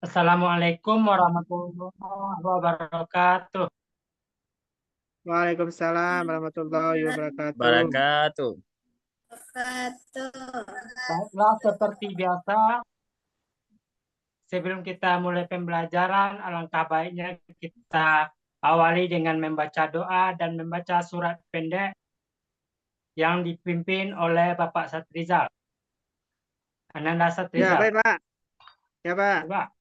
Assalamualaikum warahmatullahi wabarakatuh. Waalaikumsalam warahmatullahi wabarakatuh. Barakatuh. Baiklah, seperti biasa, sebelum kita mulai pembelajaran, alangkah baiknya kita awali dengan membaca doa dan membaca surat pendek yang dipimpin oleh Bapak Satrizal. Ananda Ya, Satrizal. baik, Pak. Ya, Pak. Coba.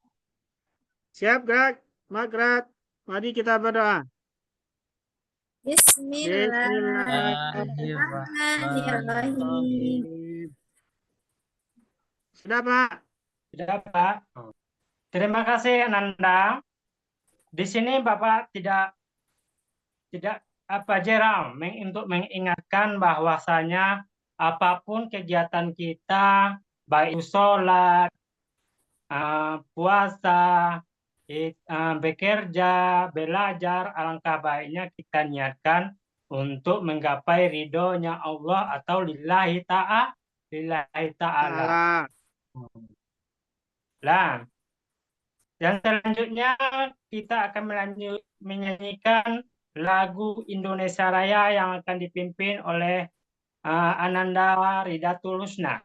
Siap, gerak. Gerak. Mari kita berdoa. Bismillahirrahmanirrahim. Sudah, Pak. Sudah, Pak. Terima kasih, Ananda. Di sini Bapak tidak jarang untuk mengingatkan bahwasanya apapun kegiatan kita, baik itu sholat, puasa, bekerja, belajar, alangkah baiknya kita niatkan untuk menggapai ridhonya Allah atau lillahi ta'ala. Nah, yang selanjutnya kita akan menyanyikan lagu Indonesia Raya yang akan dipimpin oleh Ananda Ridatul Husna.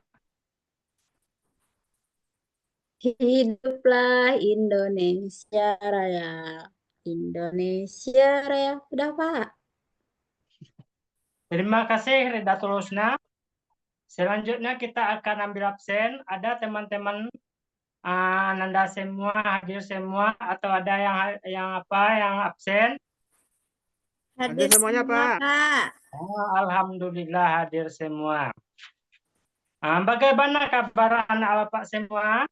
Hiduplah Indonesia Raya. Indonesia Raya. Udah, Pak. Terima kasih Ridatul Husna. Selanjutnya kita akan ambil absen. Ada teman-teman Ananda semua hadir semua atau ada yang absen? Hadir semuanya, Pak. Alhamdulillah hadir semua. Bagaimana kabar anak Bapak semua?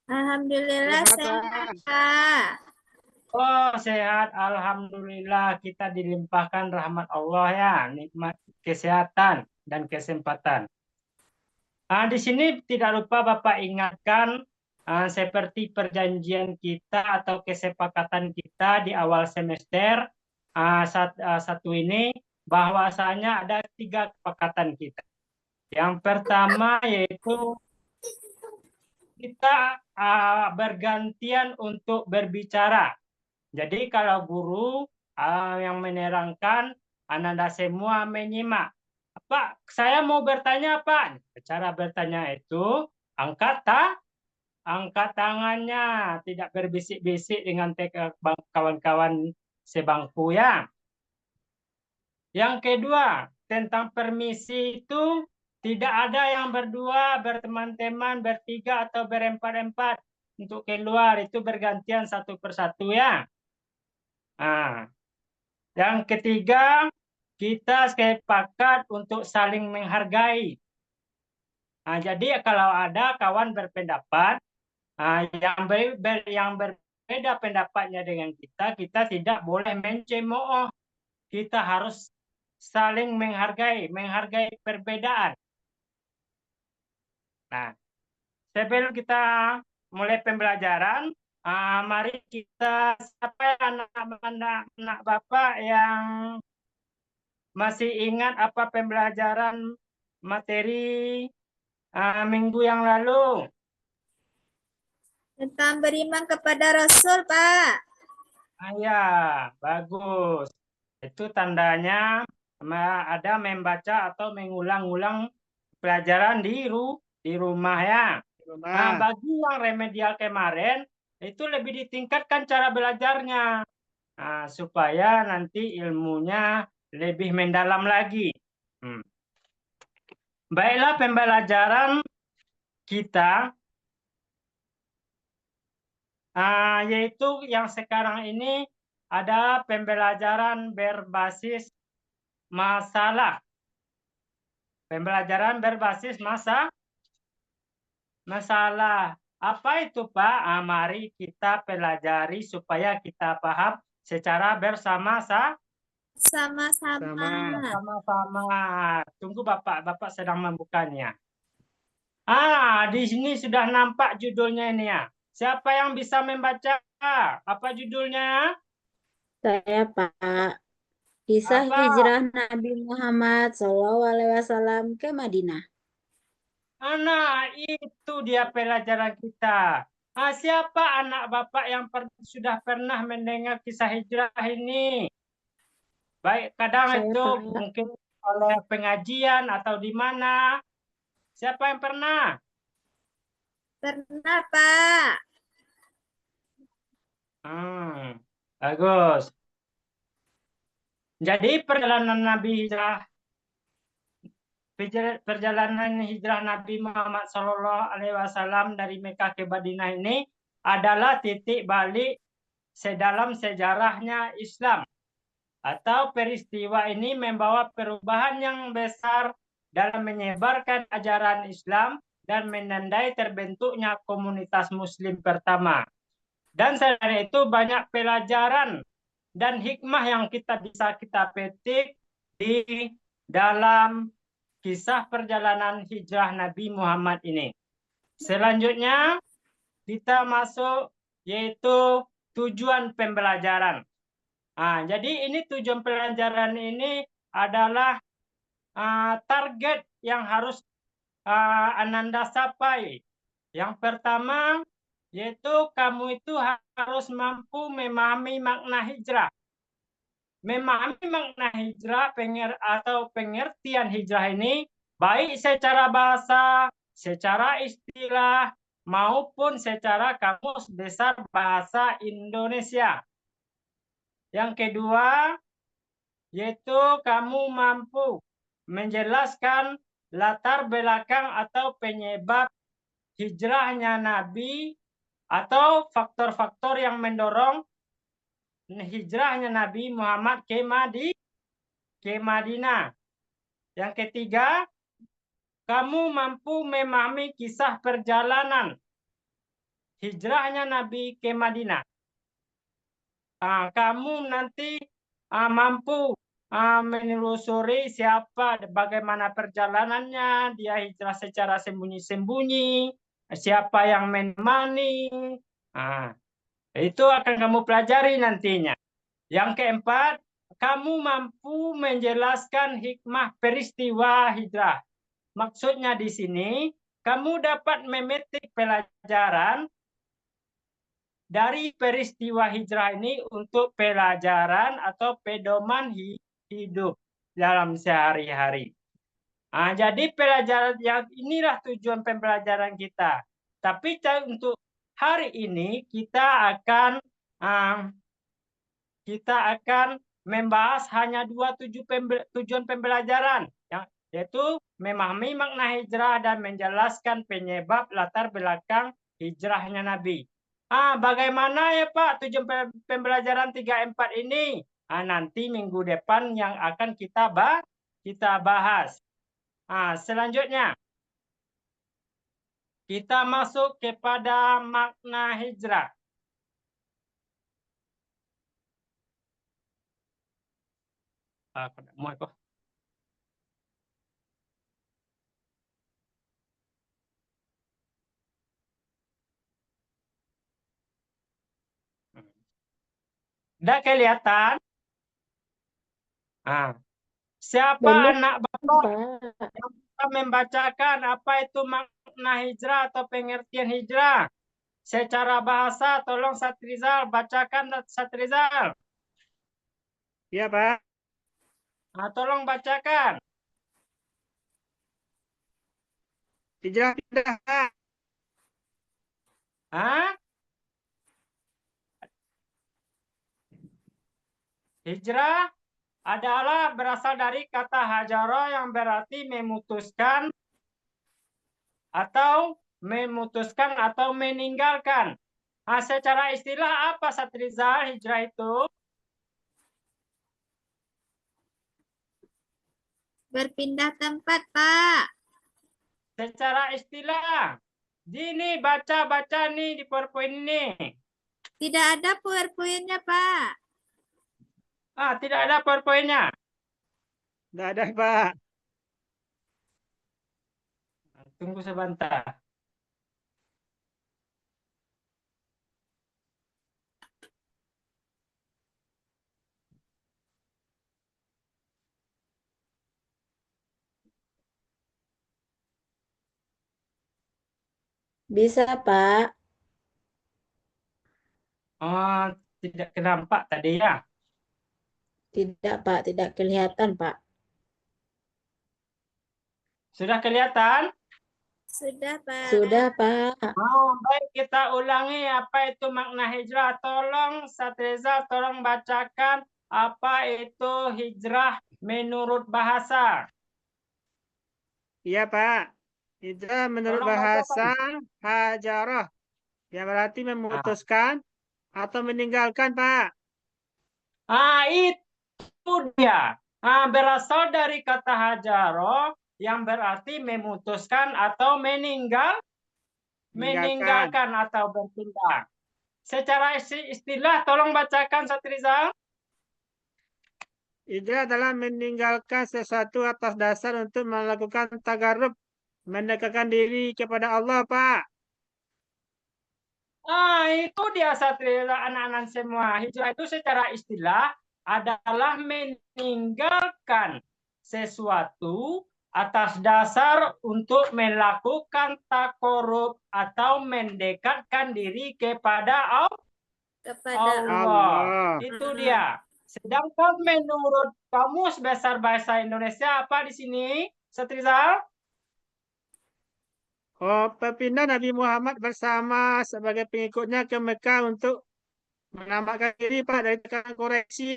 Alhamdulillah sehat, Pak. Oh, sehat. Alhamdulillah kita dilimpahkan rahmat Allah ya, nikmat kesehatan dan kesempatan. Di sini tidak lupa Bapak ingatkan seperti perjanjian kita atau kesepakatan kita di awal semester satu ini, bahwasanya ada 3 kesepakatan kita. Yang pertama yaitu kita bergantian untuk berbicara. Jadi kalau guru yang menerangkan, Ananda semua menyimak. Pak, saya mau bertanya, Pak. Cara bertanya itu angkat tangannya, tidak berbisik-bisik dengan kawan-kawan sebangku ya. Yang kedua, tentang permisi itu tidak ada yang berdua, berteman-teman, bertiga atau berempat-empat untuk keluar, itu bergantian satu persatu ya. Yang ketiga, kita sepakat untuk saling menghargai. Jadi kalau ada kawan berpendapat yang berbeda pendapatnya dengan kita tidak boleh mencemooh. Kita harus saling menghargai perbedaan. Nah, sebelum kita mulai pembelajaran, mari kita siapa anak Bapak yang masih ingat apa pembelajaran materi minggu yang lalu? Tentang beriman kepada Rasul, Pak. Ya, bagus. Itu tandanya ada membaca atau mengulang-ulang pelajaran di rumah ya. Nah, bagi yang remedial kemarin, itu lebih ditingkatkan cara belajarnya. Supaya nanti ilmunya lebih mendalam lagi. Baiklah, pembelajaran kita yaitu yang sekarang ini ada pembelajaran berbasis masalah. Pembelajaran berbasis masalah. Apa itu, Pak? Mari kita pelajari supaya kita paham secara sama-sama. Tunggu Bapak sedang membukanya. Di sini sudah nampak judulnya ini ya. Siapa yang bisa membaca? Apa judulnya? Saya, Pak. Kisah hijrah Nabi Muhammad SAW ke Madinah. Itu dia pelajaran kita. Siapa anak Bapak yang sudah pernah mendengar kisah hijrah ini? Baik, kadang Saya, itu Pak. mungkin oleh pengajian atau di mana. Siapa yang pernah? Pernah, Pak. Bagus. Jadi perjalanan hijrah Nabi Muhammad SAW dari Mekah ke Madinah ini adalah titik balik sedalam sejarahnya Islam. Atau peristiwa ini membawa perubahan yang besar dalam menyebarkan ajaran Islam dan menandai terbentuknya komunitas Muslim pertama. Dan selain itu banyak pelajaran dan hikmah yang kita petik di dalam kisah perjalanan hijrah Nabi Muhammad ini. Selanjutnya kita masuk yaitu tujuan pembelajaran. Jadi ini tujuan pelajaran ini adalah target yang harus Ananda capai. Yang pertama yaitu kamu itu harus mampu memahami makna hijrah. Memahami makna hijrah atau pengertian hijrah ini baik secara bahasa, secara istilah, maupun secara kamus besar bahasa Indonesia. Yang kedua, yaitu kamu mampu menjelaskan latar belakang atau penyebab hijrahnya Nabi atau faktor-faktor yang mendorong hijrahnya Nabi Muhammad ke Madinah. Yang ketiga, kamu mampu memahami kisah perjalanan hijrahnya Nabi ke Madinah. Kamu nanti mampu menelusuri bagaimana perjalanannya, dia hijrah secara sembunyi-sembunyi, siapa yang menemani. Itu akan kamu pelajari nantinya. Yang keempat, kamu mampu menjelaskan hikmah peristiwa hijrah. Maksudnya di sini, kamu dapat memetik pelajaran dari peristiwa hijrah ini untuk pelajaran atau pedoman hidup dalam sehari-hari. Jadi pelajaran yang inilah tujuan pembelajaran kita. Tapi untuk hari ini kita akan membahas hanya dua tujuan pembelajaran, yaitu memahami makna hijrah dan menjelaskan penyebab latar belakang hijrahnya Nabi. Bagaimana ya Pak tujuan pembelajaran 3-4 ini? Nanti minggu depan yang akan kita bahas. Selanjutnya, kita masuk kepada makna hijrah. Udah kelihatan? Siapa Belum, anak Bapak Pak. yang bisa membacakan apa itu makna hijrah atau pengertian hijrah? Secara bahasa, tolong Satrizal bacakan, Satrizal. Iya, Pak. Tolong bacakan. Hijrah sudah, Pak. Hijrah adalah berasal dari kata hajara yang berarti memutuskan atau meninggalkan. Secara istilah apa Satrizal hijrah itu? Berpindah tempat, Pak. Secara istilah. Ini baca nih di PowerPoint ini. Tidak ada PowerPoint-nya, Pak. Tidak ada PowerPoint-nya. Tidak ada, Pak. Tunggu sebentar. Bisa, Pak. Oh, tidak nampak tadi ya. Tidak, Pak. Tidak kelihatan, Pak. Sudah kelihatan? Sudah, Pak. Sudah, Pak. Oh, baik, kita ulangi apa itu makna hijrah. Tolong Satriza, tolong bacakan apa itu hijrah menurut bahasa. Iya, Pak. Hijrah menurut Tolong bahasa bacakan. hajarah. Yang berarti Ah, memutuskan atau meninggalkan, Pak. itu dia. Berasal dari kata hajaro yang berarti memutuskan atau Meninggalkan. meninggalkan atau berpindah. Secara istilah, tolong bacakan Satriza. Hijrah adalah meninggalkan sesuatu atas dasar untuk melakukan tagarrub, mendekatkan diri kepada Allah, Pak. Itu dia Satria anak-anak semua. Hijrah itu secara istilah adalah meninggalkan sesuatu atas dasar untuk melakukan takorub atau mendekatkan diri kepada Allah. Allah. Itu dia. Sedangkan menurut Kamus Besar Bahasa Indonesia apa di sini, Satrizal? Oh, berpindah Nabi Muhammad bersama sebagai pengikutnya ke Mekah untuk menampakkan diri, Pak, dari tekanan koreksi.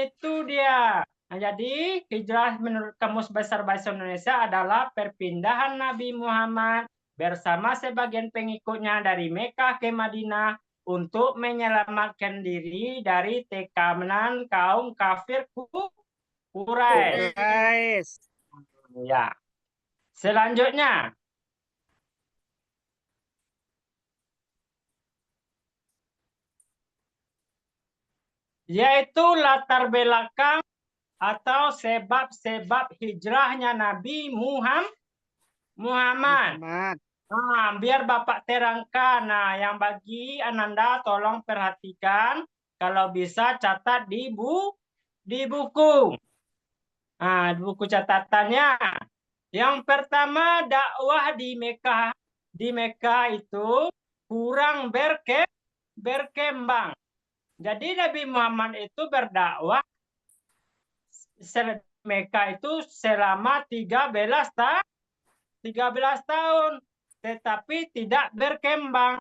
Itu dia. Jadi hijrah menurut Kamus Besar Bahasa Indonesia adalah perpindahan Nabi Muhammad bersama sebagian pengikutnya dari Mekah ke Madinah untuk menyelamatkan diri dari tekanan kaum kafir Quraisy. Guys, Ya. Selanjutnya, yaitu latar belakang atau sebab-sebab hijrahnya Nabi Muhammad. Muhammad. Biar Bapak terangkan. Nah, yang bagi Ananda tolong perhatikan. Kalau bisa catat di buku. Di buku catatannya. Yang pertama dakwah di Mekah. Di Mekah itu kurang berkembang. Jadi Nabi Muhammad itu berdakwah Mekah itu selama 13 tahun, tetapi tidak berkembang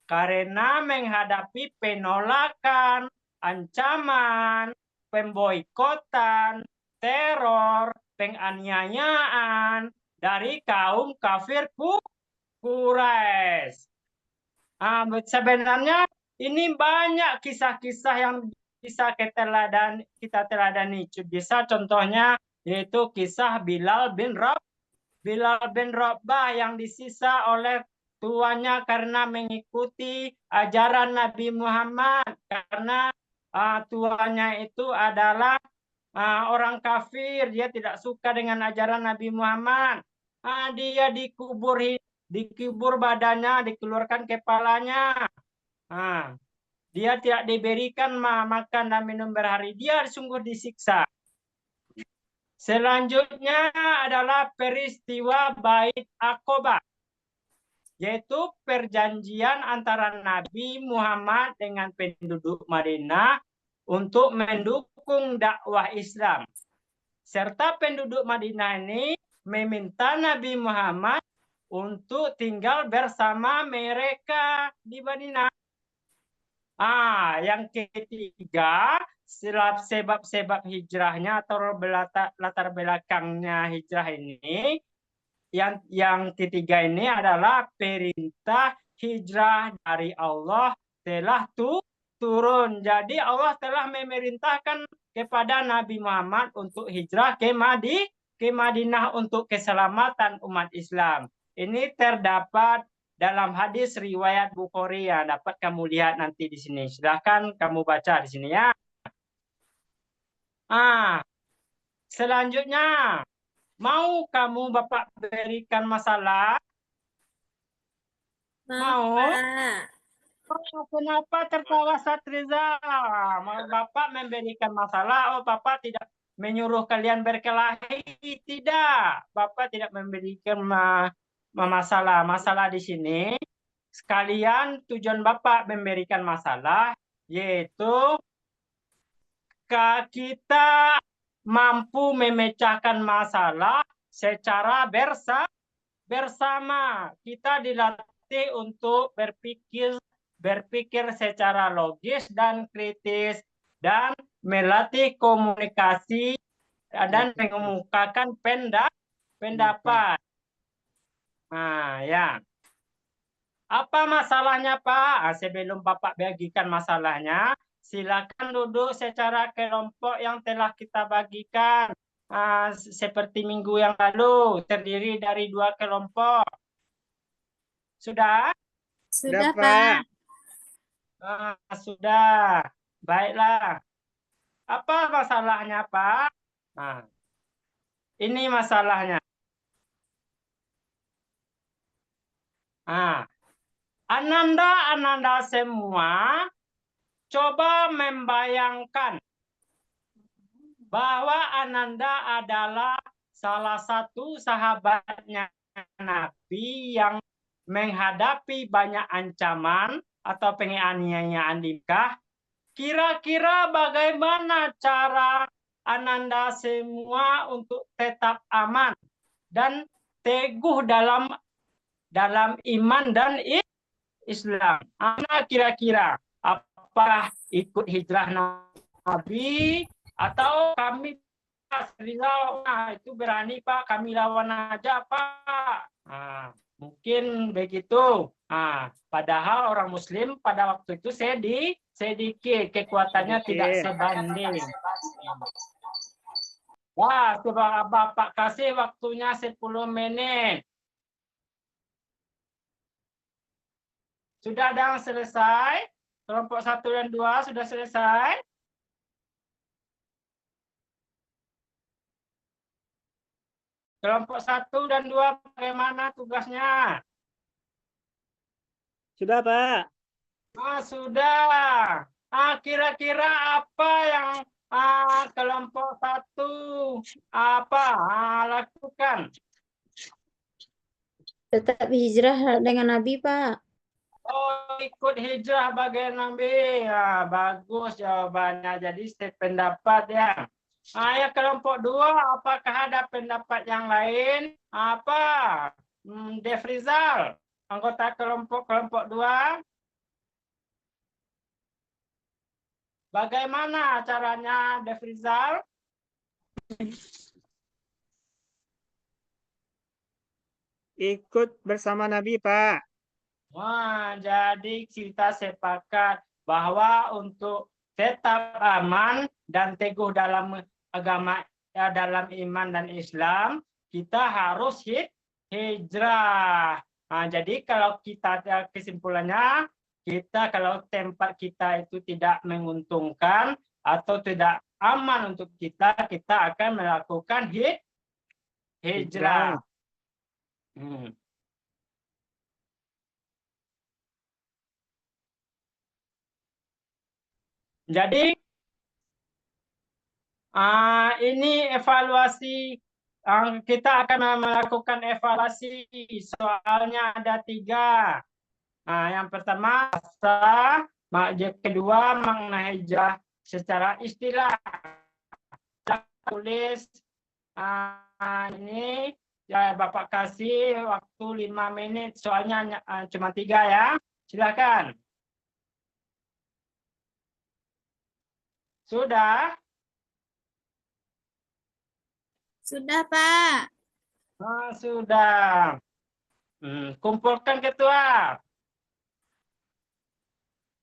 karena menghadapi penolakan, ancaman, pemboikotan, teror, penganiayaan dari kaum kafir Quraisy. Sebenarnya ini banyak kisah-kisah yang bisa kita teladani. Bisa contohnya yaitu kisah Bilal bin Rabah yang disisa oleh tuannya karena mengikuti ajaran Nabi Muhammad, karena tuannya itu adalah orang kafir, dia tidak suka dengan ajaran Nabi Muhammad. Dia dikubur badannya, dikeluarkan kepalanya. Dia tidak diberikan makan dan minum berhari. Dia sungguh disiksa. Selanjutnya adalah peristiwa Bait Aqobah, yaitu perjanjian antara Nabi Muhammad dengan penduduk Madinah untuk mendukung dakwah Islam. Serta penduduk Madinah ini meminta Nabi Muhammad untuk tinggal bersama mereka di Madinah. Yang ketiga, sebab-sebab hijrahnya atau latar belakangnya hijrah ini, yang ketiga ini adalah perintah hijrah dari Allah telah turun. Jadi Allah telah memerintahkan kepada Nabi Muhammad untuk hijrah ke Madinah untuk keselamatan umat Islam. Ini terdapat dalam hadis riwayat Bukhari, ya, dapat kamu lihat nanti di sini. Silahkan kamu baca di sini ya. Selanjutnya, mau kamu Bapak berikan masalah? Mau? Kenapa tertawa Satriza? Mau Bapak memberikan masalah? Oh, Bapak tidak menyuruh kalian berkelahi. Tidak. Bapak tidak memberikan masalah. Masalah di sini sekalian tujuan Bapak memberikan masalah, yaitu kita mampu memecahkan masalah secara bersama. Kita dilatih untuk berpikir secara logis dan kritis, dan melatih komunikasi dan mengemukakan pendapat. Nah, ya. Apa masalahnya, Pak? Sebelum Bapak bagikan masalahnya, silakan duduk secara kelompok yang telah kita bagikan. Seperti minggu yang lalu, terdiri dari 2 kelompok. Sudah? Pak. Sudah, Pak. Sudah. Baiklah. Apa masalahnya, Pak? Nah, ini masalahnya. Ananda semua coba membayangkan bahwa Ananda adalah salah satu sahabatnya Nabi yang menghadapi banyak ancaman atau penganiayaan di Mekah. Kira-kira bagaimana cara Ananda semua untuk tetap aman dan teguh dalam iman dan Islam? Kira-kira apakah ikut hijrah Nabi atau kami itu berani, Pak, kami lawan aja, Pak? Mungkin begitu. Padahal orang Muslim pada waktu itu sedikit, kekuatannya tidak sebanding. Wah, coba Bapak kasih waktunya 10 menit. Sudah ada yang selesai? Kelompok 1 dan 2 sudah selesai? Kelompok 1 dan 2 bagaimana tugasnya? Sudah, Pak. Sudah. Kira-kira apa yang kelompok 1 lakukan? Tetap hijrah dengan Nabi, Pak. Oh, ikut hijrah bagi Nabi. Ya, bagus jawabannya. Jadi sependapat ya. Ya, kelompok 2, apakah ada pendapat yang lain? Apa? Defrizal, anggota kelompok 2. Bagaimana caranya, Defrizal? Ikut bersama Nabi, Pak. Wah, jadi kita sepakat bahwa untuk tetap aman dan teguh dalam agama, dalam iman dan Islam, kita harus hijrah. Jadi kalau kita, kesimpulannya, kalau tempat kita itu tidak menguntungkan atau tidak aman untuk kita akan melakukan hijrah. Jadi ini evaluasi, kita akan melakukan evaluasi. Soalnya ada 3. Yang pertama, kedua makna hijrah secara istilah. Tulis ini ya, Bapak kasih waktu 5 menit, soalnya cuma 3 ya. Silakan. Sudah? Sudah, Pak. Sudah. Kumpulkan ketua.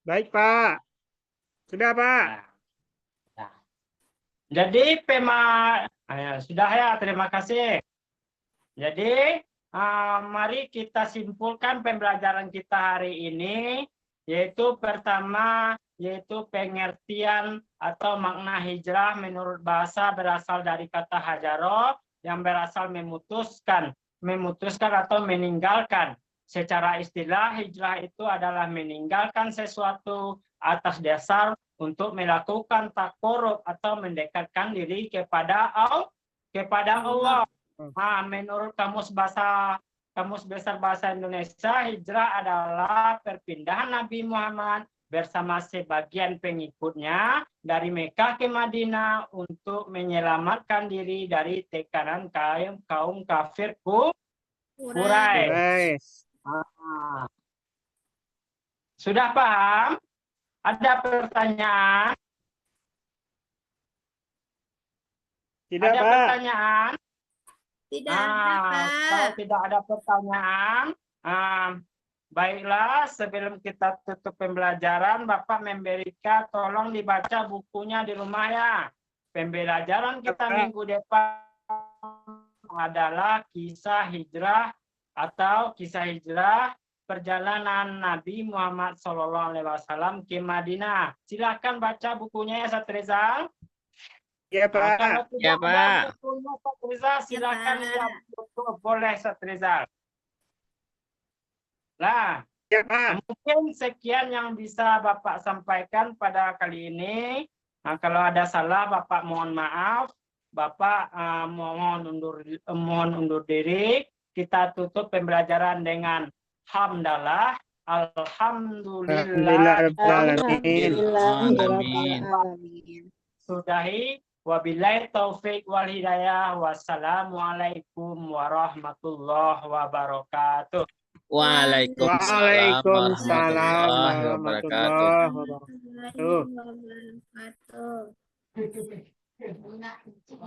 Baik, Pak. Sudah, Pak. Jadi sudah ya, terima kasih. Jadi mari kita simpulkan pembelajaran kita hari ini, yaitu pertama, yaitu pengertian atau makna hijrah menurut bahasa berasal dari kata hajaro yang berasal memutuskan atau meninggalkan. Secara istilah, hijrah itu adalah meninggalkan sesuatu atas dasar untuk melakukan takorub atau mendekatkan diri kepada Allah. Menurut kamus bahasa Kamus Besar Bahasa Indonesia, hijrah adalah perpindahan Nabi Muhammad bersama sebagian pengikutnya dari Mekah ke Madinah untuk menyelamatkan diri dari tekanan kaum kafir Quraisy. Ah. Sudah paham? Ada pertanyaan? Tidak, Ada Pak. pertanyaan? Tidak ada, Kalau Pak. tidak ada pertanyaan, baiklah, sebelum kita tutup pembelajaran, Bapak memberikan, tolong dibaca bukunya di rumah ya. Pembelajaran kita minggu depan adalah kisah hijrah atau kisah hijrah perjalanan Nabi Muhammad SAW ke Madinah. Silakan baca bukunya ya, Ustaz Rizal. Ya, Nah, Pak. kalau tidak Ya, ada Pak. bukunya, Ustaz Rizal, silakan Pak. lihat buku. Boleh, Ustaz Rizal. Nah, Ya, Pak. mungkin sekian yang bisa Bapak sampaikan pada kali ini. Nah, kalau ada salah, Bapak mohon maaf. Bapak mohon undur diri. Kita tutup pembelajaran dengan hamdalah. Alhamdulillah. Alhamdulillahirrahmanirrahim. Sudahi. Wabillahi taufik wal hidayah. Wassalamualaikum warahmatullahi wabarakatuh. Waalaikumsalam warahmatullahi wabarakatuh. warahmatullahi wabarakatuh. Wabarakatuh.